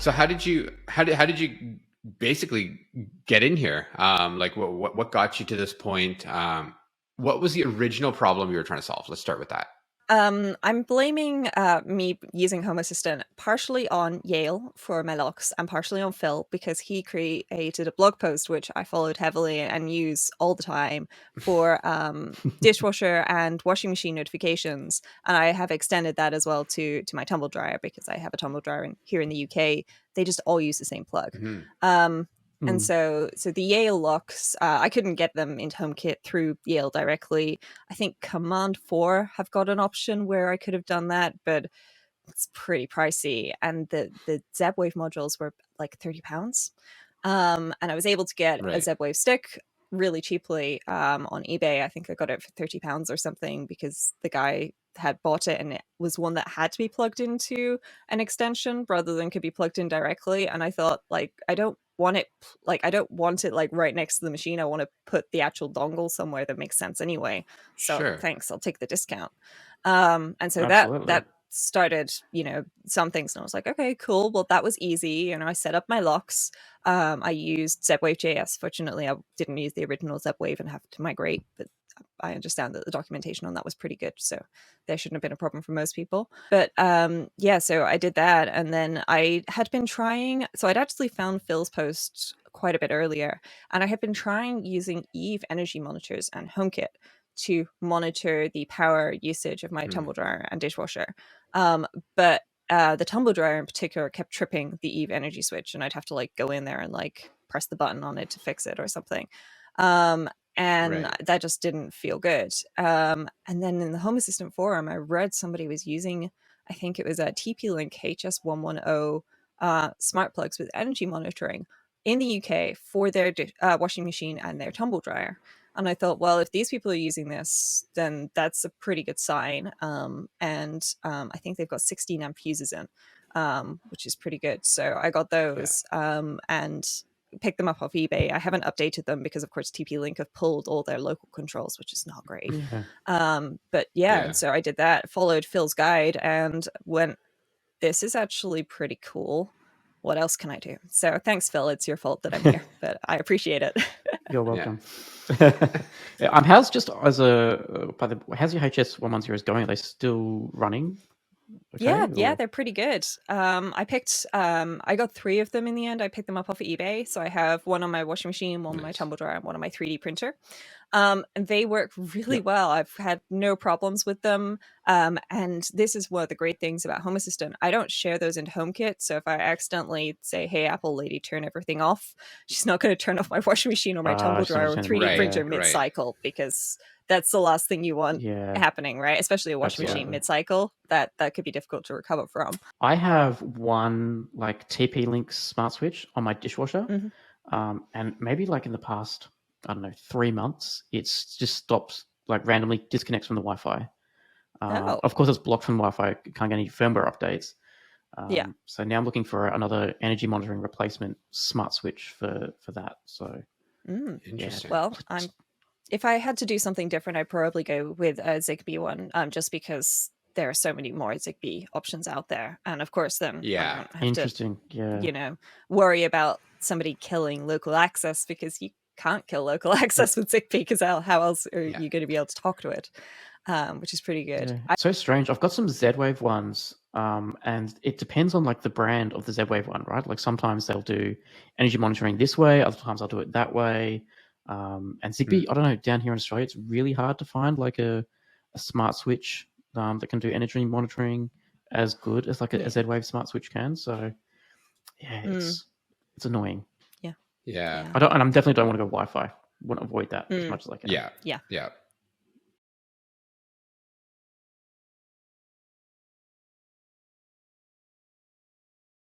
So how did you basically get in here? Like what got you to this point? What was the original problem you were trying to solve? Let's start with that. I'm blaming me using Home Assistant partially on Yale for my locks and partially on Phil because he created a blog post which I followed heavily and use all the time for dishwasher and washing machine notifications. And I have extended that as well to my tumble dryer because I have a tumble dryer here in the UK. They just all use the same plug. Hmm. Um, and Mm. so the Yale locks, I couldn't get them into HomeKit through Yale directly. I think Command 4 have got an option where I could have done that, but it's pretty pricey. And the ZebWave modules were like £30. And I was able to get a Right. ZebWave stick really cheaply on eBay. I think I got it for £30 or something because the guy had bought it and it was one that had to be plugged into an extension rather than could be plugged in directly. And I thought, like, I don't want it like right next to the machine. I want to put the actual dongle somewhere that makes sense anyway. So Sure. thanks, I'll take the discount. And so Absolutely. that started, some things, and I was like, okay, cool. Well, that was easy. I set up my locks. I used ZebWave JS. Fortunately, I didn't use the original ZebWave and have to migrate, but I understand that the documentation on that was pretty good, so there shouldn't have been a problem for most people. But yeah, so I did that, and then I had been trying. So I'd actually found Phil's post quite a bit earlier, and I had been trying using Eve energy monitors and HomeKit to monitor the power usage of my Hmm. tumble dryer and dishwasher. But the tumble dryer in particular kept tripping the Eve energy switch, and I'd have to like go in there and like press the button on it to fix it or something. And Right. that just didn't feel good. And then in the Home Assistant forum, I read somebody was using, I think it was a TP-Link HS110 smart plugs with energy monitoring in the UK for their washing machine and their tumble dryer. And I thought, well, if these people are using this, then that's a pretty good sign. And I think they've got 16 amp fuses in, which is pretty good. So I got Yeah. those and picked them up off eBay. I haven't updated them because, of course, TP-Link have pulled all their local controls, which is not great. Yeah. But yeah, Yeah. and so I did that, followed Phil's guide, and went, this is actually pretty cool. What else can I do? So thanks, Phil. It's your fault that I'm here, but I appreciate it. You're Yeah. welcome. How's just as how's your HS110s going? Are they still running? Okay, Yeah, or they're pretty good. I got 3 of them in the end. I picked them up off of eBay. So I have one on my washing machine, one on my Nice. tumble dryer, and one on my 3D printer. And they work really Yep. well. I've had no problems with them. And this is one of the great things about Home Assistant. I don't share those into HomeKit. So if I accidentally say, hey, Apple lady, turn everything off, she's not going to turn off my washing machine or my I tumble just dryer or understand. 3D Right. printer Yeah, Right. mid-cycle because that's the last thing you want yeah, happening, right? Especially a washing machine absolutely. mid-cycle. That could be difficult to recover from. I have one like TP-Link smart switch on my dishwasher, Mhm. and maybe like in the past, I don't know, 3 months, it's just stops, like randomly disconnects from the Wi-Fi. Oh, Of course, it's blocked from Wi-Fi. Can't get any firmware updates. yeah. So now I'm looking for another energy monitoring replacement smart switch for that. So Mm. yeah, Interesting. Well, if I had to do something different, I'd probably go with a Zigbee one, just because there are so many more Zigbee options out there. And of course, then I Yeah. don't have to, interesting. Yeah, worry about somebody killing local access because you can't kill local yep. access with Zigbee because how else are Yeah. you going to be able to talk to it? Which is pretty good. Yeah, it's so strange. I've got some Z-Wave ones, and it depends on like the brand of the Z-Wave one, right? Like sometimes they'll do energy monitoring this way, other times I'll do it that way. And Zigbee, I don't know, down here in Australia, it's really hard to find like a smart switch that can do energy monitoring as good as like a Yeah. Z-Wave smart switch can. So yeah, it's annoying. Yeah. Yeah. And I'm definitely don't want to go Wi-Fi. Want to avoid that as Mm. much as I can. Yeah. Yeah. Yeah.